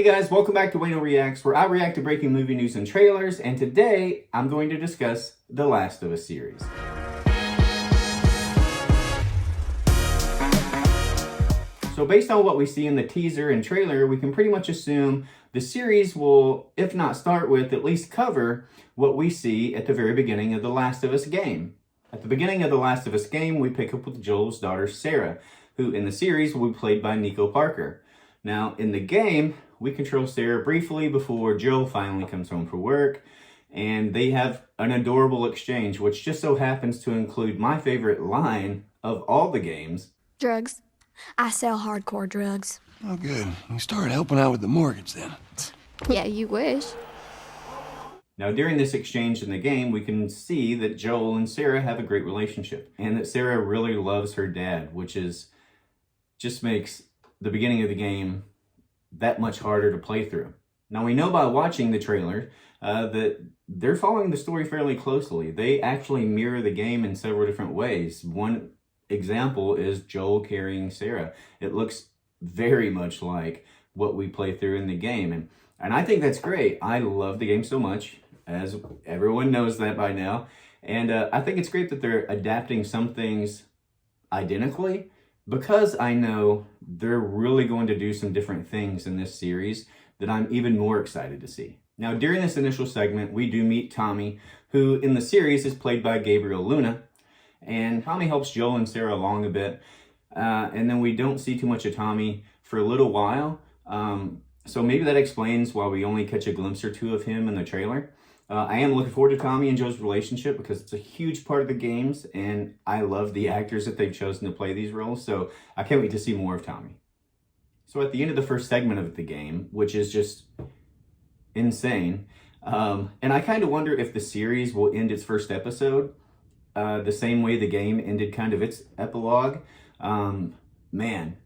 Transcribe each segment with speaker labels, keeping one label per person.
Speaker 1: Hey guys, welcome back to Wayno Reacts, where I react to breaking movie news and trailers, and today I'm going to discuss The Last of Us series. So based on what we see in the teaser and trailer, we can pretty much assume the series will, if not start with, at least cover what we see at the very beginning of The Last of Us game. At the beginning of The Last of Us game, we pick up with Joel's daughter Sarah, who in the series will be played by Nico Parker. Now, in the game, we control Sarah briefly before Joel finally comes home from work, and they have an adorable exchange, which just so happens to include my favorite line of all the games.
Speaker 2: Drugs. I sell hardcore drugs.
Speaker 3: Oh, good. You started helping out with the mortgage then.
Speaker 2: Yeah, you wish.
Speaker 1: Now, during this exchange in the game, we can see that Joel and Sarah have a great relationship, and that Sarah really loves her dad, which just makes the beginning of the game that much harder to play through. Now, we know by watching the trailer that they're following the story fairly closely. They actually mirror the game in several different ways. One example is Joel carrying Sarah. It looks very much like what we play through in the game. And I think that's great. I love the game so much, as everyone knows that by now. And I think it's great that they're adapting some things identically, because I know they're really going to do some different things in this series that I'm even more excited to see. Now, during this initial segment, we do meet Tommy, who in the series is played by Gabriel Luna. And Tommy helps Joel and Sarah along a bit. And then we don't see too much of Tommy for a little while. So maybe that explains why we only catch a glimpse or two of him in the trailer. I am looking forward to Tommy and Joe's relationship because it's a huge part of the games, and I love the actors that they've chosen to play these roles, so I can't wait to see more of Tommy. So at the end of the first segment of the game, which is just insane, and I kind of wonder if the series will end its first episode the same way the game ended kind of its epilogue. Man,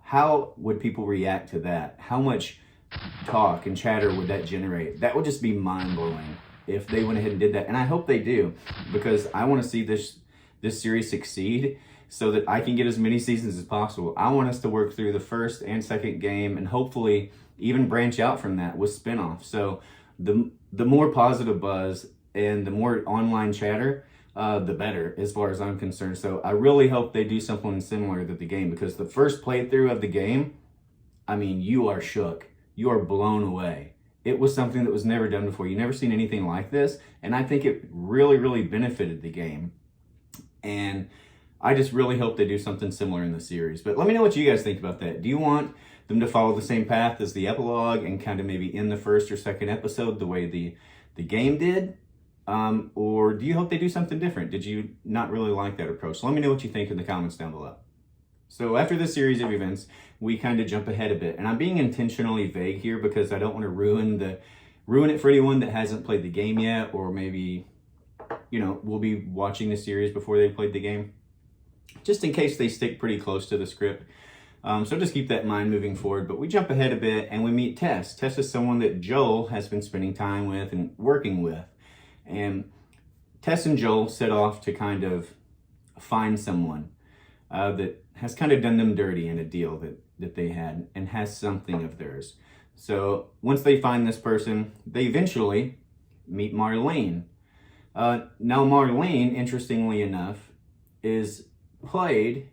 Speaker 1: how would people react to that? How much talk and chatter would that generate? That would just be mind-blowing if they went ahead and did that. And I hope they do, because I want to see this series succeed so that I can get as many seasons as possible. I want us to work through the first and second game and hopefully even branch out from that with spin-offs. So the more positive buzz and the more online chatter, the better, as far as I'm concerned. So I really hope they do something similar to the game, because the first playthrough of the game, I mean, you are shook. You are blown away. It was something that was never done before. You never seen anything like this, and I think it really, really benefited the game. And I just really hope they do something similar in the series. But let me know what you guys think about that. Do you want them to follow the same path as the epilogue and kind of maybe in the first or second episode the way the game did? Or do you hope they do something different? Did you not really like that approach? So let me know what you think in the comments down below. So after this series of events, we kind of jump ahead a bit. And I'm being intentionally vague here because I don't want to ruin it for anyone that hasn't played the game yet, or maybe, you know, will be watching the series before they played the game, just in case they stick pretty close to the script. So just keep that in mind moving forward. But we jump ahead a bit and we meet Tess. Tess is someone that Joel has been spending time with and working with. And Tess and Joel set off to kind of find someone that has kind of done them dirty in a deal that they had and has something of theirs. So once they find this person, they eventually meet Marlene. Now Marlene, interestingly enough, is played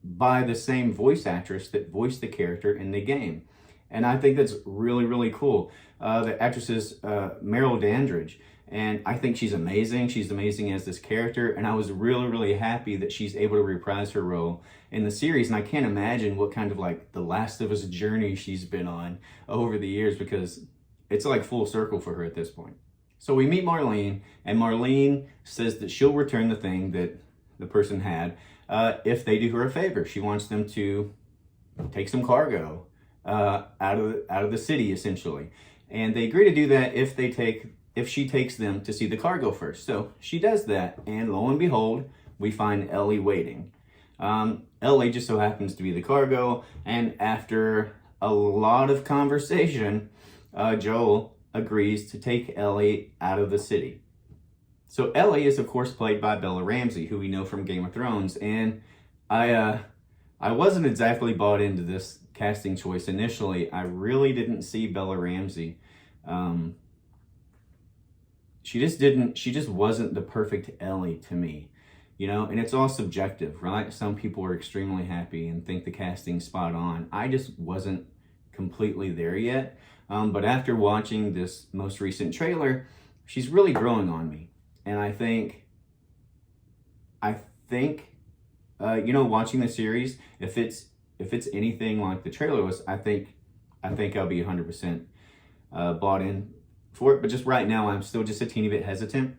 Speaker 1: by the same voice actress that voiced the character in the game. And I think that's really, really cool. The actress is Meryl Dandridge. And I think she's amazing. She's amazing as this character. And I was really, really happy that she's able to reprise her role in the series. And I can't imagine what kind of like The Last of Us journey she's been on over the years, because it's like full circle for her at this point. So we meet Marlene, and Marlene says that she'll return the thing that the person had if they do her a favor. She wants them to take some cargo out of the city, essentially. And they agree to do that if she takes them to see the cargo first. So she does that, and lo and behold, we find Ellie waiting. Ellie just so happens to be the cargo, and after a lot of conversation, Joel agrees to take Ellie out of the city. So Ellie is, of course, played by Bella Ramsey, who we know from Game of Thrones, and I wasn't exactly bought into this casting choice initially, I really didn't see Bella Ramsey. She just wasn't the perfect Ellie to me, you know, and it's all subjective, right? Some people are extremely happy and think the casting's spot on. I just wasn't completely there yet. But after watching this most recent trailer, she's really growing on me. And I think, you know, watching the series, if it's anything like the trailer was, I think I'll be 100% bought in for it. But just right now, I'm still just a teeny bit hesitant.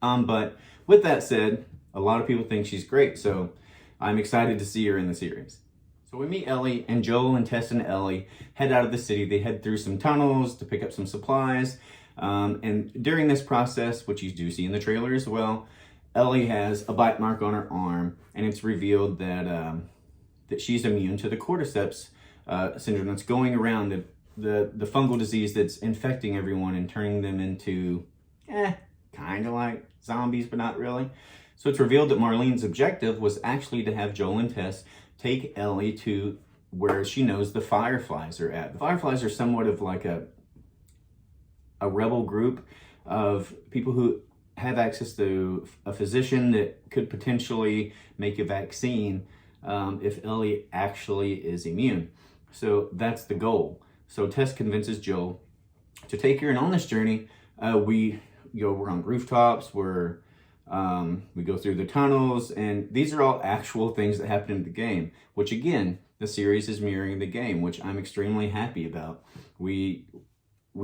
Speaker 1: But with that said, a lot of people think she's great, so I'm excited to see her in the series. So we meet Ellie, and Joel and Tess and Ellie head out of the city. They head through some tunnels to pick up some supplies. And during this process, which you do see in the trailer as well, Ellie has a bite mark on her arm, and it's revealed that that she's immune to the cordyceps syndrome that's going around, the fungal disease that's infecting everyone and turning them into, kind of like zombies, but not really. So it's revealed that Marlene's objective was actually to have Joel and Tess take Ellie to where she knows the Fireflies are at. The Fireflies are somewhat of like a rebel group of people who have access to a physician that could potentially make a vaccine if Ellie actually is immune. So that's the goal. So Tess convinces Joel to take her, and on this journey, we're on rooftops, we go through the tunnels, and these are all actual things that happen in the game, which again, the series is mirroring the game, which I'm extremely happy about. We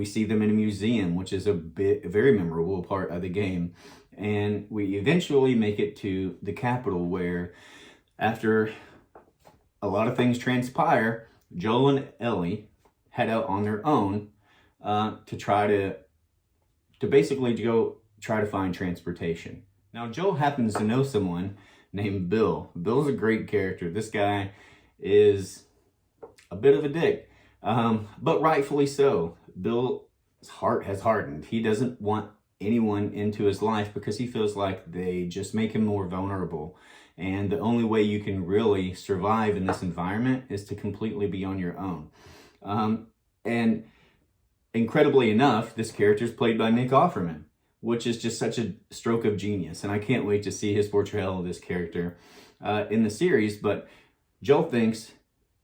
Speaker 1: see them in a museum, which is a very memorable part of the game. And we eventually make it to the capital, where after a lot of things transpire, Joel and Ellie head out on their own to try to basically go try to find transportation. Now, Joel happens to know someone named Bill. Bill's a great character. This guy is a bit of a dick, but rightfully so. Bill's heart has hardened. He doesn't want anyone into his life because he feels like they just make him more vulnerable. And the only way you can really survive in this environment is to completely be on your own. And incredibly enough, this character is played by Nick Offerman, which is just such a stroke of genius. And I can't wait to see his portrayal of this character in the series. But Joel thinks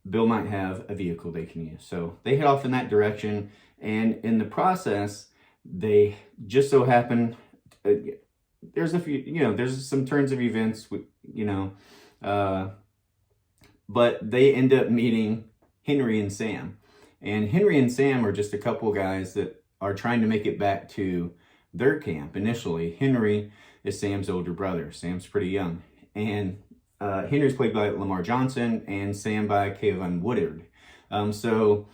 Speaker 1: Bill might have a vehicle they can use. So they head off in that direction. And in the process, they just so happen, there's a few, there's some turns of events, but they end up meeting Henry and Sam. And Henry and Sam are just a couple guys that are trying to make it back to their camp initially. Henry is Sam's older brother. Sam's pretty young. And Henry's played by Lamar Johnson and Sam by Kevin Woodard. So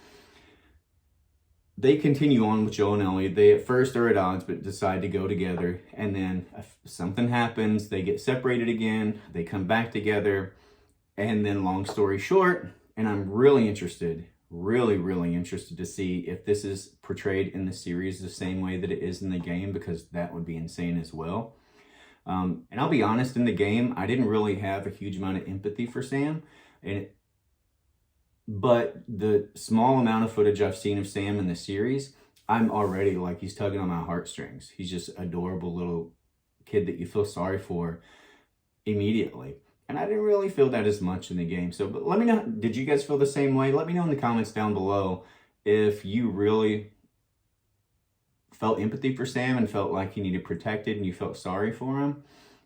Speaker 1: they continue on with Joel and Ellie. They at first are at odds, but decide to go together. And then something happens. They get separated again. They come back together. And then long story short, and I'm really interested to see if this is portrayed in the series the same way that it is in the game, because that would be insane as well. And I'll be honest, in the game, I didn't really have a huge amount of empathy for Sam. But the small amount of footage I've seen of Sam in the series, I'm already like, he's tugging on my heartstrings. He's just an adorable little kid that you feel sorry for immediately. And I didn't really feel that as much in the game. So, but let me know, did you guys feel the same way? Let me know in the comments down below if you really felt empathy for Sam and felt like he needed protected and you felt sorry for him,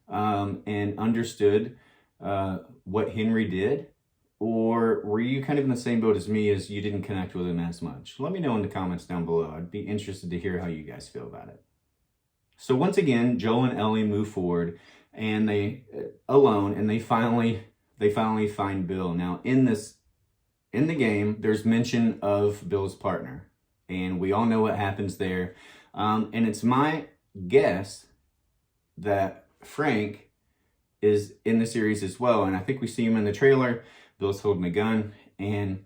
Speaker 1: and understood what Henry did. Or were you kind of in the same boat as me, as you didn't connect with him as much? Let me know in the comments down below. I'd be interested to hear how you guys feel about it. So once again, Joel and Ellie move forward, and they finally find Bill. Now in the game, there's mention of Bill's partner, and we all know what happens there. And it's my guess that Frank is in the series as well, and I think we see him in the trailer. Bill's holding a gun, and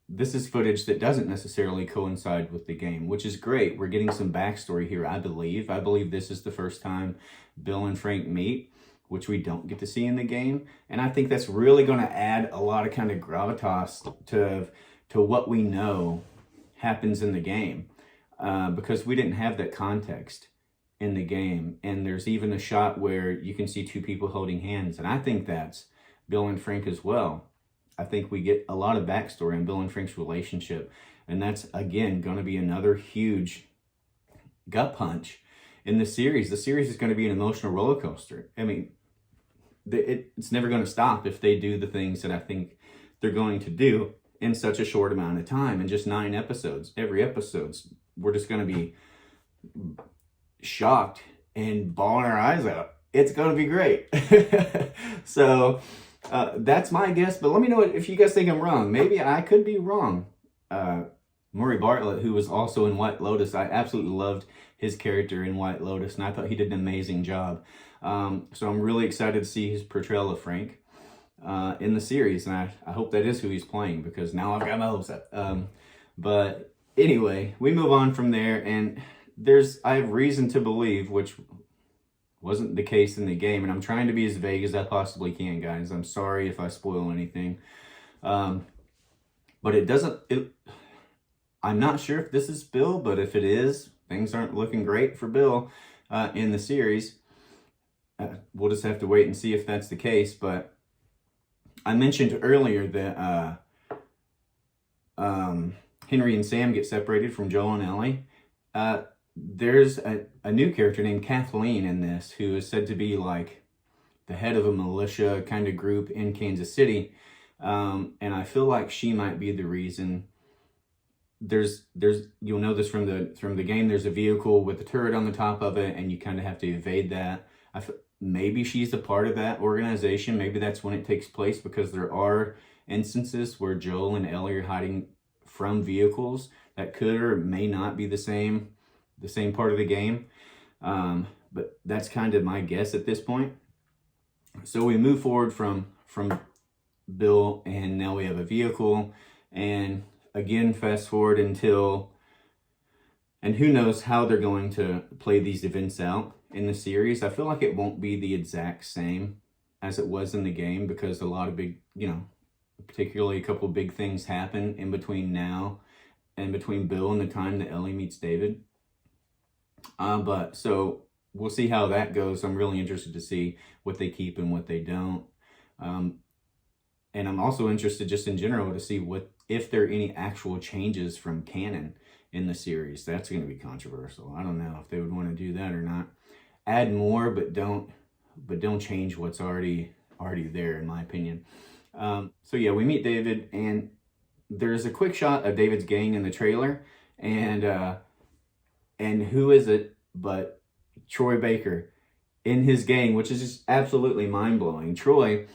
Speaker 1: this is footage that doesn't necessarily coincide with the game, which is great. We're getting some backstory here, I believe. I believe this is the first time Bill and Frank meet, which we don't get to see in the game. And I think that's really going to add a lot of kind of gravitas to what we know happens in the game, because we didn't have that context in the game. And there's even a shot where you can see two people holding hands, and I think that's Bill and Frank as well. I think we get a lot of backstory on Bill and Frank's relationship, and that's, again, going to be another huge gut punch in the series. The series is going to be an emotional roller coaster. I mean, it's never going to stop if they do the things that I think they're going to do in such a short amount of time, in just 9 episodes. Every episode's, we're just going to be shocked and bawling our eyes out. It's going to be great. So that's my guess, but let me know if you guys think I'm wrong. Maybe I could be wrong. Murray Bartlett, who was also in White Lotus, I absolutely loved his character in White Lotus, and I thought he did an amazing job. So I'm really excited to see his portrayal of Frank in the series, and I hope that is who he's playing, because now I've got my hopes up. But anyway, we move on from there, and I have reason to believe, which wasn't the case in the game, and I'm trying to be as vague as I possibly can, guys. I'm sorry if I spoil anything. But I'm not sure if this is Bill, but if it is, things aren't looking great for Bill in the series. We'll just have to wait and see if that's the case. But I mentioned earlier that Henry and Sam get separated from Joel and Ellie. There's a new character named Kathleen in this, who is said to be like the head of a militia kind of group in Kansas City. And I feel like she might be the reason. You'll know this from the game. There's a vehicle with a turret on the top of it, and you kind of have to evade that. Maybe she's a part of that organization. Maybe that's when it takes place, because there are instances where Joel and Ellie are hiding from vehicles that could or may not be the same part of the game. But that's kind of my guess at this point. So we move forward from Bill, and now we have a vehicle, and again, fast forward until, and who knows how they're going to play these events out in the series. I feel like it won't be the exact same as it was in the game, because a lot of big, particularly a couple of big things happen in between now and between Bill and the time that Ellie meets David. But so we'll see how that goes. I'm really interested to see what they keep and what they don't. And I'm also interested just in general to see if there are any actual changes from canon in the series. That's going to be controversial. I don't know if they would want to do that or not. Add more, but don't change what's already there, in my opinion. So yeah, we meet David, and there's a quick shot of David's gang in the trailer, and who is it but Troy Baker in his gang, which is just absolutely mind-blowing. Troy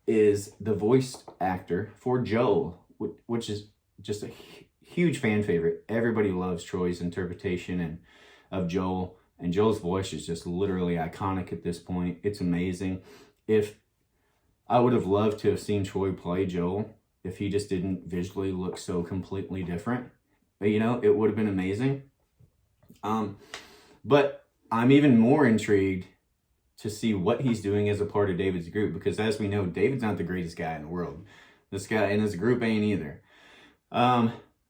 Speaker 1: is the voice actor for Joel, which is just a huge fan favorite. Everybody loves Troy's interpretation of Joel, and Joel's voice is just literally iconic at this point. It's amazing. If I would have loved to have seen Troy play Joel, if he just didn't visually look so completely different, but it would have been amazing. But I'm even more intrigued to see what he's doing as a part of David's group, because as we know, David's not the greatest guy in the world. This guy in his group ain't either.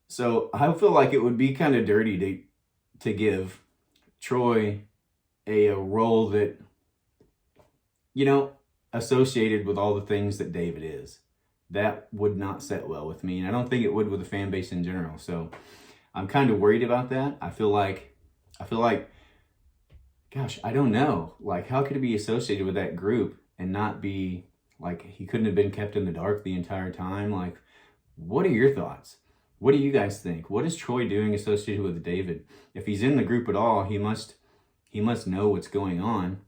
Speaker 1: So I feel like it would be kind of dirty to give Troy a role that, associated with all the things that David is. That would not set well with me, and I don't think it would with the fan base in general. So I'm kind of worried about that. I feel like, gosh, I don't know. Like, how could he be associated with that group and not be, like, he couldn't have been kept in the dark the entire time? Like, what are your thoughts? What do you guys think? What is Troy doing associated with David? If he's in the group at all, he must know what's going on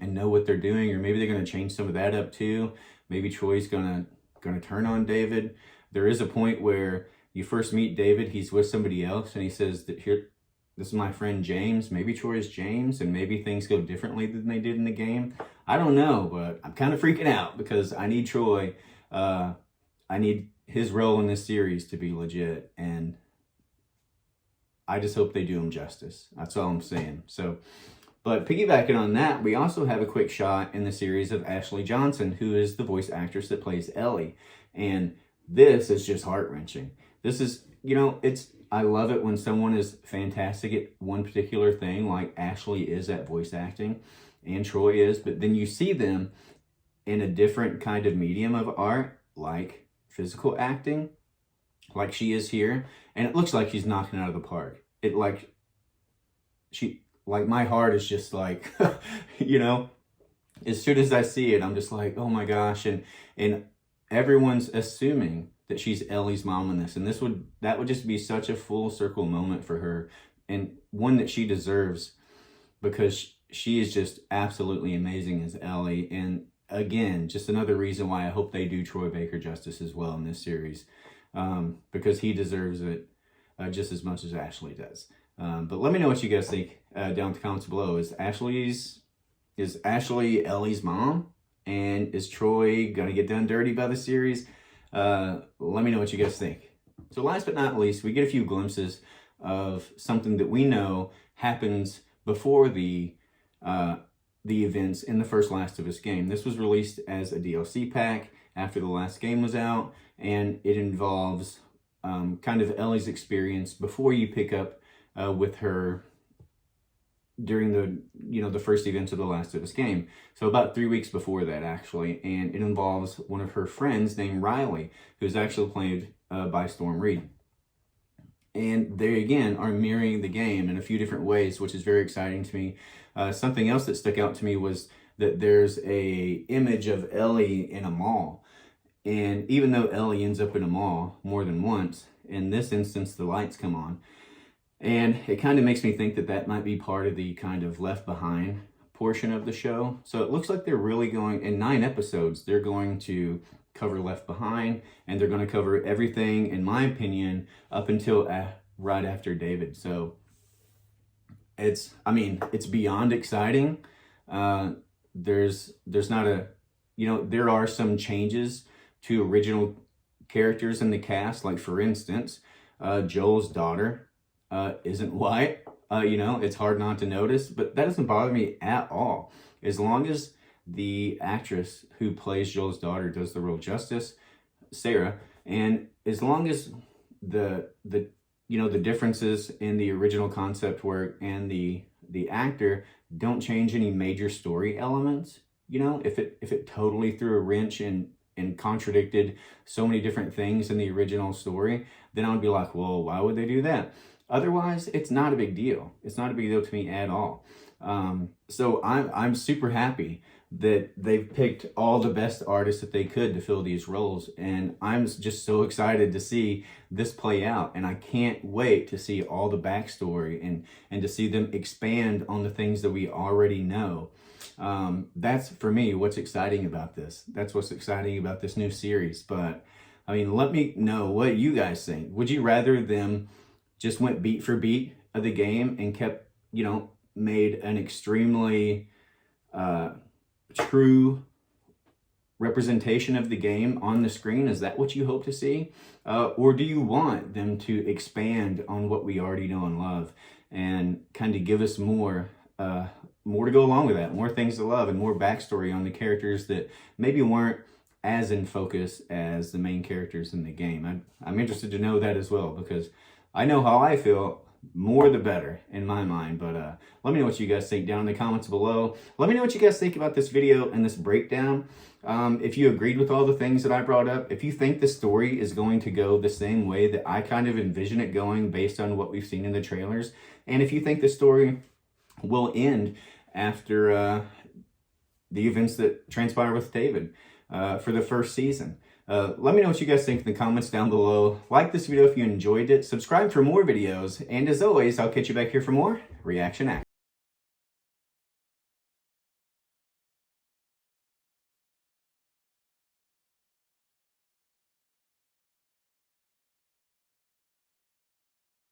Speaker 1: and know what they're doing, or maybe they're going to change some of that up too. Maybe Troy's going to turn on David. There is a point where you first meet David, he's with somebody else, and he says that here, this is my friend James. Maybe Troy is James, and maybe things go differently than they did in the game. I don't know, but I'm kind of freaking out because I need Troy. I need his role in this series to be legit, and I just hope they do him justice. That's all I'm saying. So But piggybacking on that, we also have a quick shot in the series of Ashley Johnson, who is the voice actress that plays Ellie. And this is just heart-wrenching. This is, I love it when someone is fantastic at one particular thing, like Ashley is at voice acting, and Troy is, but then you see them in a different kind of medium of art, like physical acting, like she is here, and it looks like she's knocking it out of the park. My heart is just like, as soon as I see it, I'm just like, oh my gosh, and everyone's assuming that she's Ellie's mom in this, and that would just be such a full circle moment for her, and one that she deserves, because she is just absolutely amazing as Ellie. And again, just another reason why I hope they do Troy Baker justice as well in this series, because he deserves it just as much as Ashley does. But let me know what you guys think down in the comments below. Is Ashley Ellie's mom? And is Troy gonna get done dirty by the series? Let me know what you guys think. So last but not least, we get a few glimpses of something that we know happens before the events in the first Last of Us game. This was released as a DLC pack after the last game was out, and it involves kind of Ellie's experience before you pick up with her during the first events of the Last of Us game. So about 3 weeks before that, actually, and it involves one of her friends named Riley, who's actually played by Storm Reed. And they again are mirroring the game in a few different ways, which is very exciting to me. Something else that stuck out to me was that there's a image of Ellie in a mall. And even though Ellie ends up in a mall more than once, in this instance the lights come on. And it kind of makes me think that might be part of the kind of Left Behind portion of the show. So it looks like they're really going, in 9 episodes, they're going to cover Left Behind, and they're going to cover everything, in my opinion, up until right after David. So it's beyond exciting. There's not there are some changes to original characters in the cast. Like, for instance, Joel's daughter isn't white. It's hard not to notice, but that doesn't bother me at all. As long as the actress who plays Joel's daughter does the role justice, Sarah, and as long as the differences in the original concept work and the actor don't change any major story elements, if it totally threw a wrench and contradicted so many different things in the original story, then I would be like, well, why would they do that? Otherwise, it's not a big deal. It's not a big deal to me at all. So I'm super happy that they've picked all the best artists that they could to fill these roles. And I'm just so excited to see this play out. And I can't wait to see all the backstory and to see them expand on the things that we already know. That's, for me, what's exciting about this. That's what's exciting about this new series. But, let me know what you guys think. Would you rather them just went beat for beat of the game and kept, made an extremely true representation of the game on the screen? Is that what you hope to see? Or do you want them to expand on what we already know and love and kind of give us more to go along with that, more things to love and more backstory on the characters that maybe weren't as in focus as the main characters in the game? I'm interested to know that as well, because I know how I feel. More the better in my mind. But let me know what you guys think down in the comments below. Let me know what you guys think about this video and this breakdown. If you agreed with all the things that I brought up, if you think the story is going to go the same way that I kind of envision it going based on what we've seen in the trailers, and if you think the story will end after the events that transpire with David for the first season. Let me know what you guys think in the comments down below. Like this video if you enjoyed it. Subscribe for more videos. And as always, I'll catch you back here for more Reaction Action.